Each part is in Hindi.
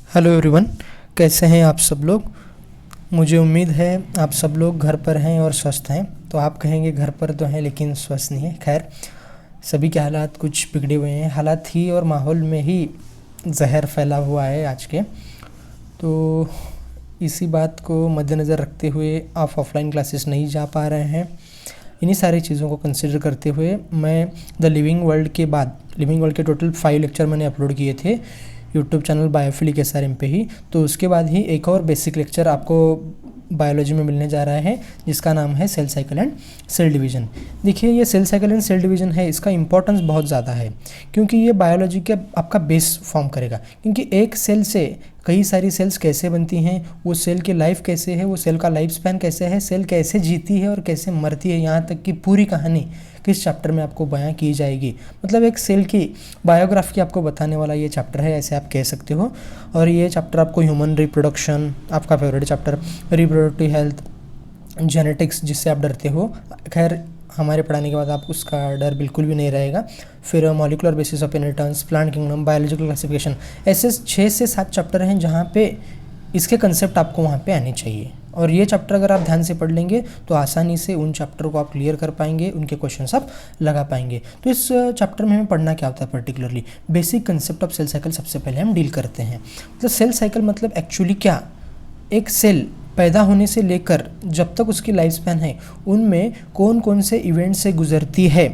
हेलो एवरीवन, कैसे हैं आप सब लोग। मुझे उम्मीद है आप सब लोग घर पर हैं और स्वस्थ हैं। तो आप कहेंगे घर पर तो हैं लेकिन स्वस्थ नहीं है। खैर, सभी के हालात कुछ बिगड़े हुए हैं। हालात ही और माहौल में ही जहर फैला हुआ है आज के। तो इसी बात को मद्देनज़र रखते हुए आप ऑफलाइन क्लासेस नहीं जा पा रहे हैं। इन्हीं सारी चीज़ों को कंसिडर करते हुए मैं द लिविंग वर्ल्ड के बाद लिविंग वर्ल्ड के टोटल 5 लेक्चर मैंने अपलोड किए थे यूट्यूब चैनल बायोफिलिक SRM पे ही। तो उसके बाद ही एक और बेसिक लेक्चर आपको बायोलॉजी में मिलने जा रहा है जिसका नाम है cell cycle and cell division. देखिए, ये cell cycle and cell division है, इसका इंपॉर्टेंस बहुत ज़्यादा है क्योंकि ये बायोलॉजी के आपका बेस फॉर्म करेगा। क्योंकि एक सेल से कई सारी सेल्स कैसे बनती हैं, वो सेल की लाइफ कैसे है, वो सेल का लाइफ स्पैन कैसे है, सेल कैसे जीती है और कैसे मरती है, यहाँ तक कि पूरी कहानी किस चैप्टर में आपको बयां की जाएगी। मतलब एक सेल की बायोग्राफी आपको बताने वाला ये चैप्टर है, ऐसे आप कह सकते हो। और ये चैप्टर आपको ह्यूमन रिप्रोडक्शन, आपका favourite chapter, reproductive health, genetics जिससे आप डरते हो, खैर हमारे पढ़ाने के बाद आप उसका डर बिल्कुल भी नहीं रहेगा। फिर molecular basis of inheritance, plant kingdom, biological classification, ऐसे 6 से 7 चैप्टर हैं जहाँ पे इसके कंसेप्ट आपको वहाँ पे आने चाहिए। और ये चैप्टर अगर आप ध्यान से पढ़ लेंगे तो आसानी से उन चैप्टर को आप क्लियर कर पाएंगे, उनके क्वेश्चंस आप लगा पाएंगे। तो इस चैप्टर में हमें पढ़ना क्या होता है, particularly basic concept of cell cycle सबसे पहले हम डील करते हैं। तो सेल साइकिल मतलब एक्चुअली क्या, एक सेल पैदा होने से लेकर जब तक उसकी लाइफ स्पैन है उनमें कौन कौन से इवेंट से गुजरती है,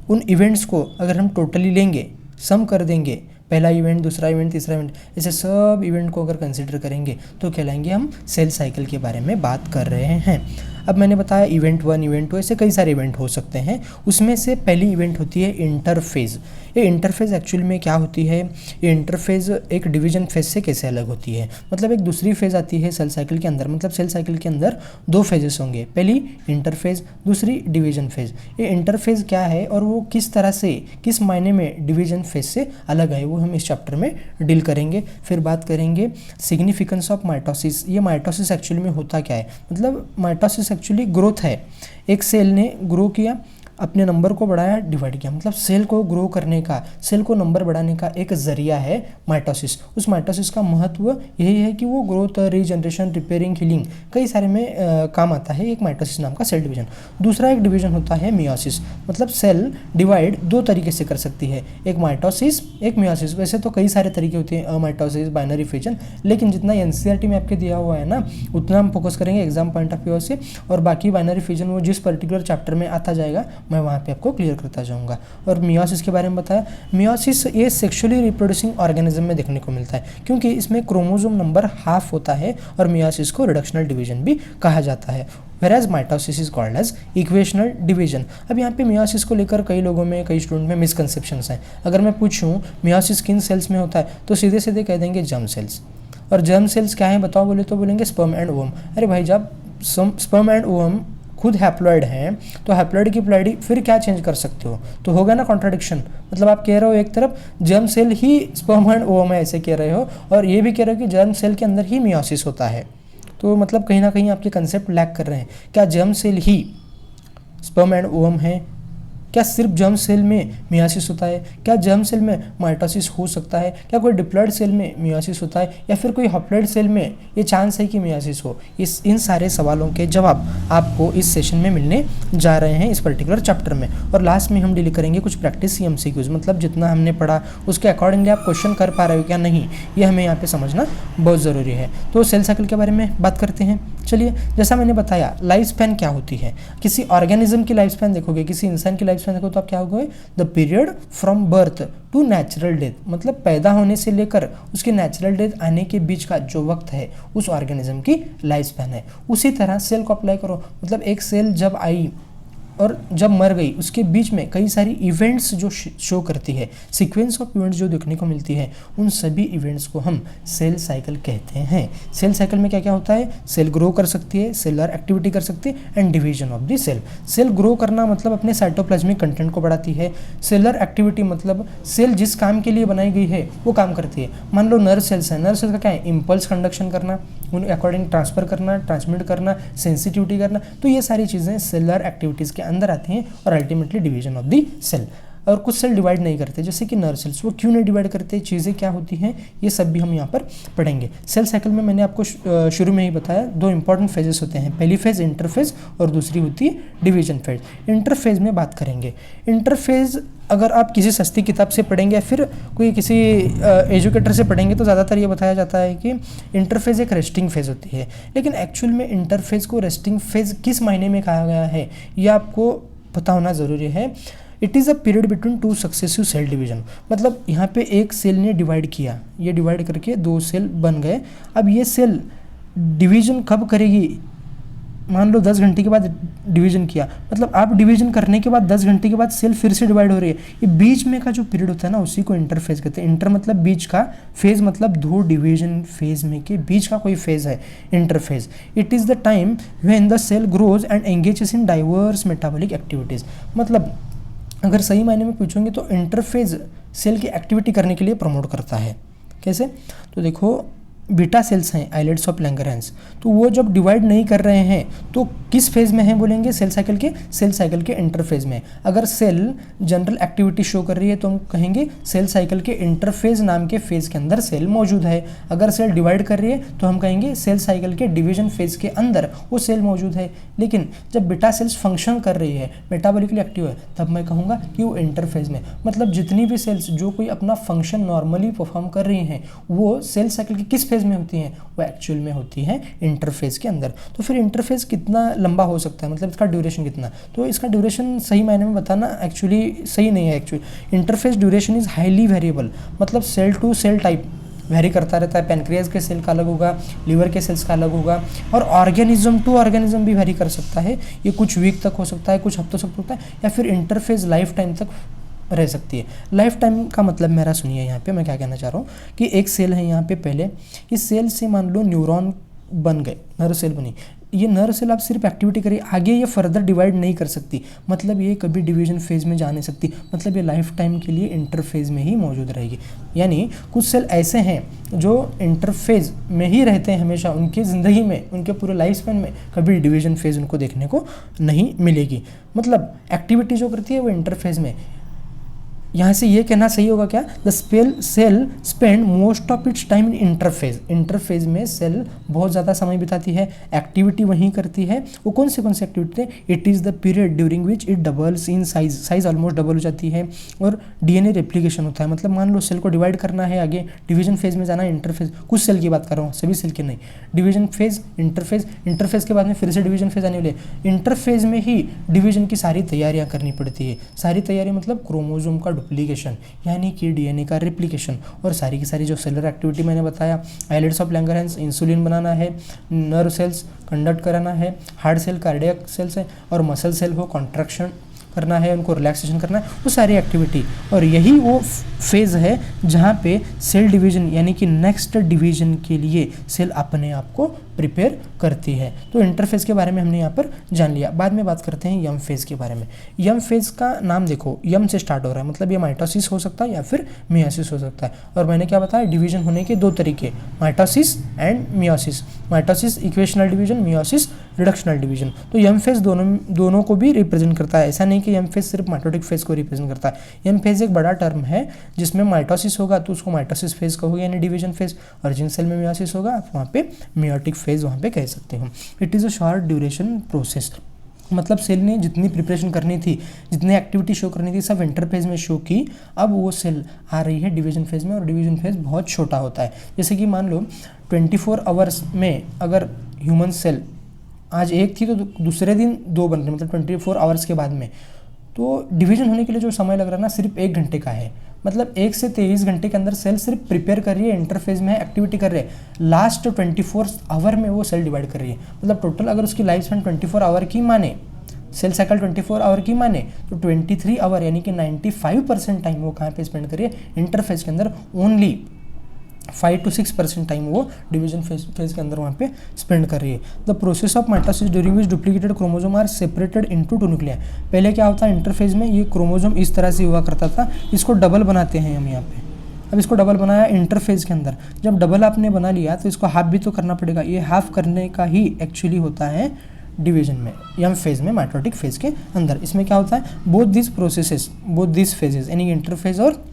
उन इवेंट्स को अगर हम टोटली लेंगे, सम कर देंगे, पहला इवेंट, दूसरा इवेंट, तीसरा इवेंट, ऐसे सब इवेंट को अगर कंसिडर करेंगे तो कहलाएंगे हम सेल साइकिल के बारे में बात कर रहे हैं। अब मैंने बताया इवेंट 1, इवेंट 2, ऐसे कई सारे इवेंट हो सकते हैं। उसमें से पहली इवेंट होती है इंटरफेज़। ये इंटरफेज़ एक्चुअली में क्या होती है, ये इंटरफेज़ एक डिवीजन फेज से कैसे अलग होती है। मतलब एक दूसरी फेज़ आती है सेल साइकिल के अंदर। मतलब सेल साइकिल के अंदर 2 फेजेस होंगे, पहली इंटरफेज़, दूसरी डिवीजन फेज़। ये इंटरफेज़ क्या है और वो किस तरह से, किस मायने में डिवीजन फेज से अलग है, वो हम इस चैप्टर में डील करेंगे। फिर बात करेंगे सिग्निफिकेंस ऑफ माइटोसिस। ये माइटोसिस एक्चुअली में होता क्या है, मतलब माइटोसिस एक्चुअली ग्रोथ है। एक सेल ने ग्रो किया, अपने नंबर को बढ़ाया, डिवाइड किया। मतलब सेल को ग्रो करने का, सेल को नंबर बढ़ाने का एक जरिया है माइटोसिस। उस माइटोसिस का महत्व यही है कि वो ग्रोथ, रीजनरेशन, रिपेयरिंग, हीलिंग कई सारे में काम आता है एक माइटोसिस नाम का सेल डिवीजन। दूसरा एक डिवीजन होता है मियोसिस। मतलब सेल डिवाइड 2 तरीके से कर सकती है, एक माइटोसिस, एक मियोसिस। वैसे तो कई सारे तरीके होते हैं, माइटोसिस, बाइनरी फिजन, लेकिन जितना NCERT में आपके दिया हुआ है ना उतना हम फोकस करेंगे एग्जाम पॉइंट ऑफ व्यू से। और बाकी बाइनरी फिजन वो जिस पर्टिकुलर चैप्टर में आता जाएगा मैं वहाँ पे आपको क्लियर करता जाऊँगा। और मियोसिस के बारे में बताया, मियोसिस ये सेक्सुअली रिप्रोड्यूसिंग ऑर्गेनिज्म में देखने को मिलता है क्योंकि इसमें क्रोमोसोम नंबर हाफ होता है और मियोसिस को रिडक्शनल डिवीजन भी कहा जाता है। whereas mitosis is called as equational division. अब यहाँ पे मियोसिस को लेकर कई लोगों में, कई स्टूडेंट में मिसकंसेप्शंस हैं। अगर मैं पूछूं मियोसिस किन सेल्स में होता है तो सीधे सीधे कह देंगे जर्म सेल्स। और जर्म सेल्स क्या है बताओ बोले तो बोलेंगे स्पर्म एंड ओवम। अरे भाई, जब स्पर्म एंड ओवम खुद हैप्लॉइड हैं तो हैप्लॉइड की प्लॉइडी फिर क्या चेंज कर सकते हो, तो होगा ना कॉन्ट्राडिक्शन। मतलब आप कह रहे हो एक तरफ जर्म सेल ही स्पर्म एंड ओवम है ऐसे कह रहे हो, और ये भी कह रहे हो कि जर्म सेल के अंदर ही मियोसिस होता है। तो मतलब कहीं ना कहीं आपके कंसेप्ट लैक कर रहे हैं। क्या जर्म सेल ही स्पर्म एंड ओवम है? क्या सिर्फ जर्म सेल में मियोसिस होता है? क्या जर्म सेल में माइटोसिस हो सकता है? क्या कोई डिप्लॉइड सेल में मियोसिस होता है, या फिर कोई हॉप्लॉइड सेल में ये चांस है कि मियोसिस हो? इन सारे सवालों के जवाब आपको इस सेशन में मिलने जा रहे हैं इस पर्टिकुलर चैप्टर में। और लास्ट में हम डील करेंगे कुछ प्रैक्टिस MCQs। मतलब जितना हमने पढ़ा उसके अकॉर्डिंगली आप क्वेश्चन कर पा रहे हो क्या नहीं, ये हमें यहाँ पे समझना बहुत ज़रूरी है। तो सेल साइकिल के बारे में बात करते हैं। चलिए, जैसा मैंने बताया, लाइफ स्पैन क्या होती है। किसी ऑर्गेनिज्म की लाइफ स्पैन देखोगे, किसी इंसान की लाइफ स्पैन देखो तो आप क्या होगे, the period from birth to natural death. मतलब पैदा होने से लेकर उसके नेचुरल डेथ आने के बीच का जो वक्त है उस ऑर्गेनिज्म की लाइफ स्पैन है। उसी तरह सेल को अप्लाई करो। मतलब एक सेल जब आई और जब मर गई उसके बीच में कई सारी इवेंट्स जो शो करती है, सीक्वेंस ऑफ इवेंट्स जो देखने को मिलती है, उन सभी इवेंट्स को हम सेल साइकिल कहते हैं। सेल साइकिल में क्या क्या होता है, सेल ग्रो कर सकती है, सेलुलर एक्टिविटी कर सकती है, and division of the cell. Cell grow करना मतलब अपने साइटोप्लाज्मिक कंटेंट को बढ़ाती है। सेलुलर एक्टिविटी मतलब सेल जिस काम के लिए बनाई गई है वो काम करती है। मान लो नर्व सेल्स है, नर्व सेल्स का क्या है, इम्पल्स कंडक्शन करना, उन अकॉर्डिंग ट्रांसफर करना, ट्रांसमिट करना, सेंसिटिविटी करना। तो ये सारी चीज़ें सेलुलर एक्टिविटीज़ के अंदर आती हैं और ultimately division of the cell. और कुछ सेल डिवाइड नहीं करते, जैसे कि नर्व सेल्स। वो क्यों नहीं डिवाइड करते, चीज़ें क्या होती हैं, ये सब भी हम यहाँ पर पढ़ेंगे। सेल साइकिल में मैंने आपको शुरू में ही बताया 2 इंपॉर्टेंट फेजेस होते हैं, पहली फेज इंटरफेज और दूसरी होती है डिवीजन फेज। इंटरफेज में बात करेंगे। इंटरफेज अगर आप किसी सस्ती किताब से पढ़ेंगे या फिर कोई किसी एजुकेटर से पढ़ेंगे तो ज़्यादातर ये बताया जाता है कि इंटरफेज एक रेस्टिंग फेज होती है, लेकिन एक्चुअल में इंटरफेज को रेस्टिंग फेज किस मायने में कहा गया है ये आपको पता होना ज़रूरी है। It is a period between 2 successive cell division, मतलब यहाँ पे एक सेल ने डिवाइड किया, ये डिवाइड करके 2 सेल बन गए। अब ये सेल डिवीजन कब करेगी, मान लो 10 घंटे के बाद डिवीजन किया, मतलब आप डिवीजन करने के बाद 10 घंटे के बाद सेल फिर से डिवाइड हो रही है, ये बीच में का जो पीरियड होता है ना उसी को इंटरफेज कहते हैं। इंटर मतलब बीच का, फेज मतलब 2 डिवीजन फेज में के बीच का कोई फेज है interphase. It is the time when the cell grows and engages in diverse metabolic activities. मतलब अगर सही मायने में पूछोगे तो इंटरफेज सेल की एक्टिविटी करने के लिए प्रमोट करता है। कैसे, तो देखो बीटा सेल्स हैं आइलेट्स ऑफ लैंगरेंस, तो वो जब डिवाइड नहीं कर रहे हैं तो किस फेज में हैं बोलेंगे, सेल साइकिल के इंटरफेज में। अगर सेल जनरल एक्टिविटी शो कर रही है तो हम कहेंगे सेल साइकिल के इंटरफेज नाम के फेज के अंदर सेल मौजूद है। अगर सेल डिवाइड कर रही है तो हम कहेंगे सेल साइकिल के डिवीजन फेज के अंदर वो सेल मौजूद है। लेकिन जब बीटा सेल्स फंक्शन कर रही है, मेटाबॉलिकली एक्टिव है, तब मैं कहूँगा कि वो इंटरफेज में, मतलब जितनी भी सेल्स जो कोई अपना फंक्शन नॉर्मली परफॉर्म कर रही हैं वो सेल साइकिल के किस में होती हैं, वो एक्चुअल में होती है इंटरफेज के अंदर। तो फिर इंटरफेज कितना लंबा हो सकता है, मतलब इसका ड्यूरेशन कितना, तो इसका ड्यूरेशन सही मायने में बताना एक्चुअली सही नहीं है। Actually interphase duration is highly variable, मतलब cell to cell type vary करता रहता है। पैनक्रियाज के सेल का अलग होगा, लीवर के सेल्स का अलग होगा, और ऑर्गेनिज्म टू ऑर्गेनिज्म भी वेरी कर सकता है। ये कुछ वीक तक हो सकता है, कुछ हफ्तों तक होता है, या फिर इंटरफेज लाइफ टाइम तक रह सकती है। लाइफ टाइम का मतलब मेरा सुनिए, यहाँ पे मैं क्या कहना चाह रहा हूँ कि एक सेल है यहाँ पे, पहले इस सेल से मान लो न्यूरॉन बन गए, नर्व सेल बनी, ये नर्व सेल आप सिर्फ एक्टिविटी करिए, आगे ये फर्दर डिवाइड नहीं कर सकती, मतलब ये कभी डिवीजन फेज में जा नहीं सकती, मतलब ये लाइफ टाइम के लिए इंटरफेज में ही मौजूद रहेगी। यानी कुछ सेल ऐसे हैं जो इंटरफेज में ही रहते हैं हमेशा, उनकी ज़िंदगी में, उनके पूरे लाइफ स्पैन में कभी डिवीजन फेज उनको देखने को नहीं मिलेगी, मतलब एक्टिविटी जो करती है वो इंटरफेज में। यहाँ से ये कहना सही होगा क्या, the cell spend most of its time in interphase. Interphase में सेल बहुत ज़्यादा समय बिताती है, एक्टिविटी वहीं करती है। वो कौन सी एक्टिविटी है, it is the period during which it doubles in size almost double हो जाती है, और डीएनए रेप्लिकेशन होता है। मतलब मान लो सेल को डिवाइड करना है, आगे डिवीजन फेज में जाना है, इंटरफेज, कुछ सेल की बात कर रहा हूँ, सभी सेल की नहीं। डिवीजन फेज, इंटरफेज के बाद में फिर से डिवीजन फेज आने वाले, इंटरफेज में ही डिवीजन की सारी तैयारियाँ करनी पड़ती है। सारी तैयारी मतलब क्रोमोजोम का डुप्लीकेशन, यानी कि डीएनए का रेप्लिकेशन, और सारी की सारी जो सेलुलर एक्टिविटी मैंने बताया, आइलेट्स ऑफ लैंगरहैंस, इंसुलिन बनाना है, नर्व सेल्स कंडक्ट कराना है, हार्ट सेल कार्डियक सेल्स है, और मसल सेल हो कॉन्ट्रैक्शन करना है, उनको रिलैक्सेशन करना है, वो सारी एक्टिविटी। और यही वो फेज़ है जहाँ पे सेल डिवीजन यानी कि नेक्स्ट डिवीजन के लिए सेल अपने आप को प्रिपेयर करती है। तो इंटरफेज के बारे में हमने यहाँ पर जान लिया। बाद में बात करते हैं यम फेज़ के बारे में। यम फेज़ का नाम देखो, यम से स्टार्ट हो रहा है, मतलब ये माइटोसिस हो सकता है या फिर मियोसिस हो सकता है। और मैंने क्या बताया, डिवीजन होने के 2 तरीके, mitosis and meiosis. Mitosis equational division, meiosis reductional division. तो यम फेज़ दोनों को भी रिप्रेजेंट करता है। ऐसा नहीं कि यम फेज़ सिर्फ माइटोटिक फेज़ को रिप्रेजेंट करता है। यम फेज़ एक बड़ा टर्म है जिसमें माइटोसिस होगा तो उसको माइटोसिस फेज़ कहोगे यानी डिवीजन फेज़, और जिन सेल में मियोसिस होगा आप वहाँ पे मियोटिक फेज़ वहाँ पे कह सकते हो। It is a short duration process, मतलब सेल ने जितनी प्रिपरेशन करनी थी, जितनी एक्टिविटी शो करनी थी, सब इंटरफेज में शो की। अब वो सेल आ रही है डिवीजन फेज में, और डिवीजन फेज बहुत छोटा होता है। जैसे कि मान लो 24 आवर्स में अगर ह्यूमन सेल आज एक थी तो दूसरे दिन 2 बन रहे, मतलब 24 आवर्स के बाद में, तो डिवीजन होने के लिए जो समय लग रहा है ना सिर्फ 1 घंटे का है। मतलब 1 से 23 घंटे के अंदर सेल सिर्फ प्रिपेयर कर रही है, इंटरफेज में एक्टिविटी कर रही है, लास्ट 24 आवर में वो सेल डिवाइड कर रही है। मतलब टोटल अगर उसकी लाइफ स्पैन 24 आवर की माने, सेल साइकिल 24 आवर की माने, तो 23 आवर यानी कि 95% टाइम वो कहाँ पे स्पेंड कर रही है, इंटरफेज के अंदर। ओनली 5 to 6% टाइम वो डिवीजन फेज के अंदर वहाँ पे स्पेंड कर रही है। The process of mitosis during which duplicated chromosome are separated into 2 nuclei. पहले क्या होता है इंटरफेज में, ये क्रोमोसोम इस तरह से हुआ करता था, इसको डबल बनाते हैं हम यहाँ पे। अब इसको डबल बनाया इंटरफेज के अंदर, जब डबल आपने बना लिया तो इसको हाफ भी तो करना पड़ेगा। ये हाफ करने का ही एक्चुअली होता है डिवीजन में, एम फेज में, माइटोटिक फेज के अंदर। इसमें क्या होता है, बोथ दिस फेजेस यानी इंटरफेज और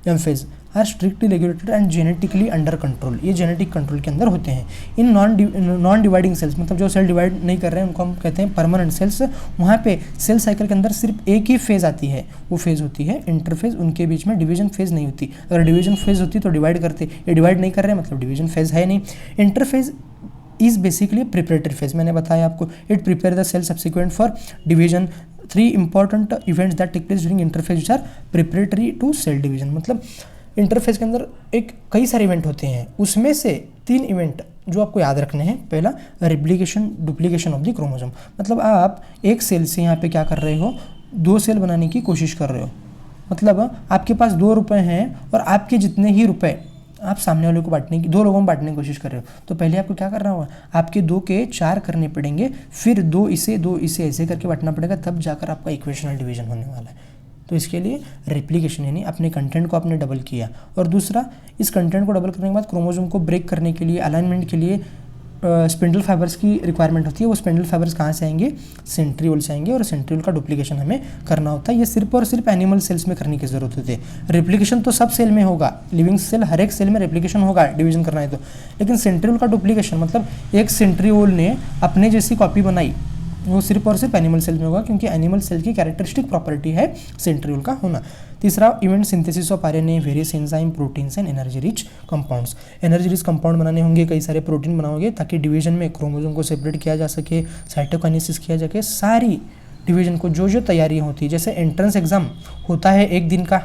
M phase are strictly regulated and genetically under control, ये जेनेटिक कंट्रोल के अंदर होते हैं। इन नॉन डिवाइडिंग सेल्स, मतलब जो सेल डिवाइड नहीं कर रहे हैं उनको हम कहते हैं परमानेंट सेल्स। वहाँ पे सेल साइकिल के अंदर सिर्फ एक ही फेज आती है, वो फेज होती है इंटरफेज, उनके बीच में डिवीजन फेज नहीं होती। अगर डिवीजन फेज होती तो डिवाइड करते, ये डिवाइड नहीं कर रहे हैं मतलब डिवीजन फेज है नहीं। Interphase is basically preparatory phase, मैंने बताया आपको, it prepare the cell subsequent for division. 3 important events that take place during interphase which are preparatory to cell division, मतलब इंटरफेज के अंदर एक कई सारे इवेंट होते हैं, उसमें से 3 इवेंट जो आपको याद रखने हैं। पहला, replication duplication of the chromosome, मतलब आप एक सेल से यहाँ पे क्या कर रहे हो, 2 सेल बनाने की कोशिश कर रहे हो। मतलब आपके पास 2 रुपए हैं और आपके जितने ही रुपए आप सामने वाले को बांटने की, 2 लोगों में बांटने की कोशिश कर रहे हो, तो पहले आपको क्या करना होगा, आपके 2 के 4 करने पड़ेंगे, फिर 2 इसे ऐसे करके बांटना पड़ेगा, तब जाकर आपका इक्वेशनल डिवीजन होने वाला है। तो इसके लिए रेप्लिकेशन यानी अपने कंटेंट को आपने डबल किया। और दूसरा, इस कंटेंट को डबल करने के बाद क्रोमोसोम को ब्रेक करने के लिए, अलाइनमेंट के लिए स्पिंडल फाइबर्स की रिक्वायरमेंट होती है। वो स्पिंडल फाइबर्स कहाँ से आएंगे, सेंट्रियोल से आएंगे, और सेंट्रियोल का डुप्लीकेशन हमें करना होता है। ये सिर्फ और सिर्फ एनिमल सेल्स में करने की जरूरत होती है। रेप्लिकेशन तो सब सेल में होगा, लिविंग सेल हर एक सेल में रेप्लिकेशन होगा डिवीजन करना है तो, लेकिन सेंट्रियोल का डुप्लीकेशन मतलब एक सेंट्रियोल ने अपने जैसी कॉपी बनाई, वो सिर्फ और सिर्फ एनिमल सेल में होगा, क्योंकि एनिमल सेल की कैरेक्टरिस्टिक प्रॉपर्टी है सेंट्रियोल का होना। तीसरा event, synthesis of RNA, various enzyme, proteins and energy rich compounds. Energy rich compound बनाने होंगे, कई सारे प्रोटीन बनाओगे ताकि डिवीजन में क्रोमोसोम को सेपरेट किया जा सके, साइटोकाइनेसिस किया जा सके, सारी डिवीजन को जो तैयारियाँ होती है। जैसे एंट्रेंस एग्जाम होता है 1 दिन का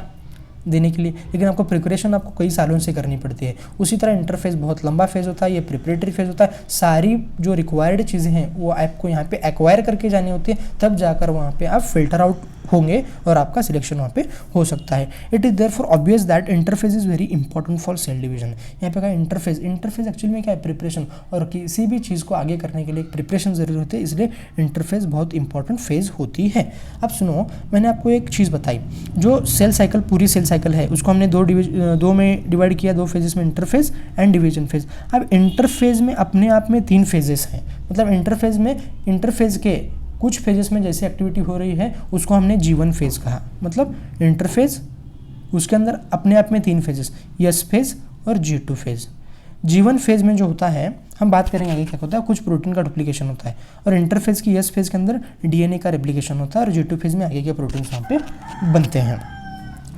देने के लिए, लेकिन आपको प्रिपरेशन आपको कई सालों से करनी पड़ती है। उसी तरह इंटरफेज बहुत लंबा फेज होता है, ये प्रिपरेटरी फेज होता है। सारी जो रिक्वायर्ड चीज़ें हैं वो आपको यहाँ पे एक्वायर करके जानी होती है, तब जाकर वहाँ पे आप फिल्टर आउट होंगे और आपका सिलेक्शन वहाँ पे हो सकता है। It is therefore obvious that interphase is very important for sale division. यहाँ पे कहा इंटरफेज एक्चुअली में क्या है, प्रिपरेशन, और किसी भी चीज़ को आगे करने के लिए प्रिपरेशन जरूरी होती है, इसलिए इंटरफेज बहुत इंपॉर्टेंट फेज होती है। अब सुनो, मैंने आपको एक चीज़ बताई, जो सेल साइकिल, पूरी सेल साइकिल है उसको हमने 2 में डिवाइड किया, 2 फेजेस में, इंटरफेज एंड डिवीजन फेज। अब इंटरफेज में अपने आप में 3 फेजेस हैं, मतलब इंटरफेज के कुछ फेजेस में जैसे एक्टिविटी हो रही है उसको हमने G1 फेज कहा। मतलब इंटरफेज, उसके अंदर अपने आप में 3 फेजेस, S फेज और G2 फेज। G1 फेज में जो होता है, हम बात करेंगे आगे क्या होता है, कुछ प्रोटीन का डुप्लीकेशन होता है, और इंटरफेज की S फेज के अंदर DNA का रेप्लिकेशन होता है, और G2 फेज में आगे के प्रोटीन वहाँ पे बनते हैं।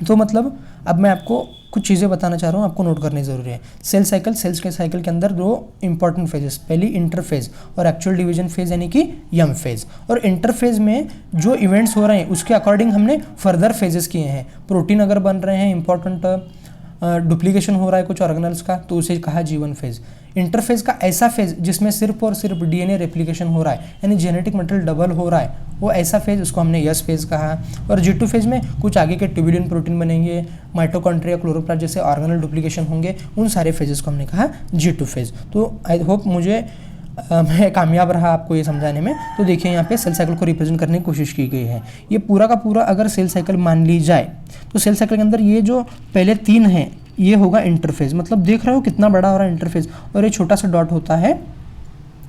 तो मतलब अब मैं आपको कुछ चीज़ें बताना चाह रहा हूँ, आपको नोट करनी ज़रूरी है। सेल्स के साइकिल के अंदर 2 इंपॉर्टेंट फेजेस, पहली इंटरफेज और एक्चुअल डिवीजन फेज यानी कि यम फेज। और इंटरफेज में जो इवेंट्स हो रहे हैं उसके अकॉर्डिंग हमने फर्दर फेजेस किए हैं। प्रोटीन अगर बन रहे हैं, इंपॉर्टेंट डुप्लीकेशन हो रहा है कुछ ऑर्गेनल्स का, तो उसे कहा G1 फेज। इंटरफेज का ऐसा फेज जिसमें सिर्फ और सिर्फ DNA रेप्लिकेशन हो रहा है, यानी जेनेटिक मटेरियल डबल हो रहा है, वो ऐसा फेज, उसको हमने S फेज कहा। और G2 फेज में कुछ आगे के ट्यूबुलिन प्रोटीन बनेंगे, माइटोकॉन्ड्रिया, क्लोरोप्लास्ट जैसे ऑर्गेनल डुप्लीकेशन होंगे, उन सारे फेजेस को हमने कहा G2 फेज। तो आई होप मैं कामयाब रहा आपको ये समझाने में। तो देखिए यहाँ पे सेल साइकिल को रिप्रेजेंट करने की कोशिश की गई है। ये पूरा का पूरा अगर सेल साइकिल मान ली जाए तो सेल साइकिल के अंदर ये जो पहले 3 हैं ये होगा इंटरफेज, मतलब देख रहे हो कितना बड़ा हो रहा है इंटरफेज, और ये छोटा सा डॉट होता है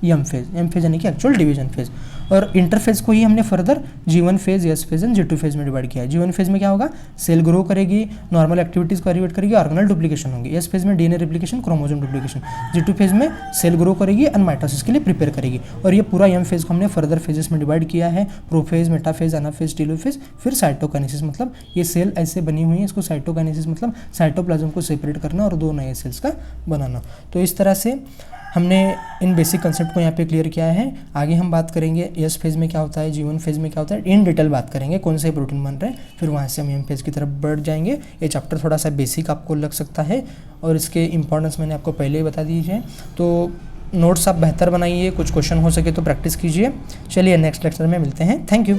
एम फेज यानी कि एक्चुअल डिवीजन फेज। और इंटरफेज को ही हमने further G1 phase, S phase and G2 phase में डिवाइड किया है। G1 फेज में क्या होगा, सेल ग्रो करेगी, नॉर्मल एक्टिविटीज को एरिवेट करेगी, ऑर्गेनल डुप्लीकेशन होंगे। S फेज में DNA replication, chromosome duplication. G2 phase में सेल ग्रो करेगी एंड माइटोसिस के लिए प्रिपेयर करेगी। और ये पूरा एम फेज को हमने फर्दर फेजेस में डिवाइड किया है, प्रोफेज, मेटाफेज, एनाफेज, टेलोफेज, फिर साइटोकाइनेसिस। मतलब ये सेल ऐसे बनी हुई है, इसको साइटोकाइनेसिस मतलब साइटोप्लाज्म को सेपरेट करना और 2 नए सेल्स का बनाना। तो इस तरह से हमने इन बेसिक कंसेप्ट को यहाँ पे क्लियर किया है। आगे हम बात करेंगे S फेज में क्या होता है, G1 फेज में क्या होता है, इन डिटेल बात करेंगे कौन से प्रोटीन बन रहे हैं, फिर वहाँ से हम M फेज की तरफ बढ़ जाएंगे। ये चैप्टर थोड़ा सा बेसिक आपको लग सकता है और इसके इंपॉर्टेंस मैंने आपको पहले ही बता दी है। तो नोट्स आप बेहतर बनाइए, कुछ क्वेश्चन हो सके तो प्रैक्टिस कीजिए। चलिए नेक्स्ट लेक्चर में मिलते हैं। Thank you.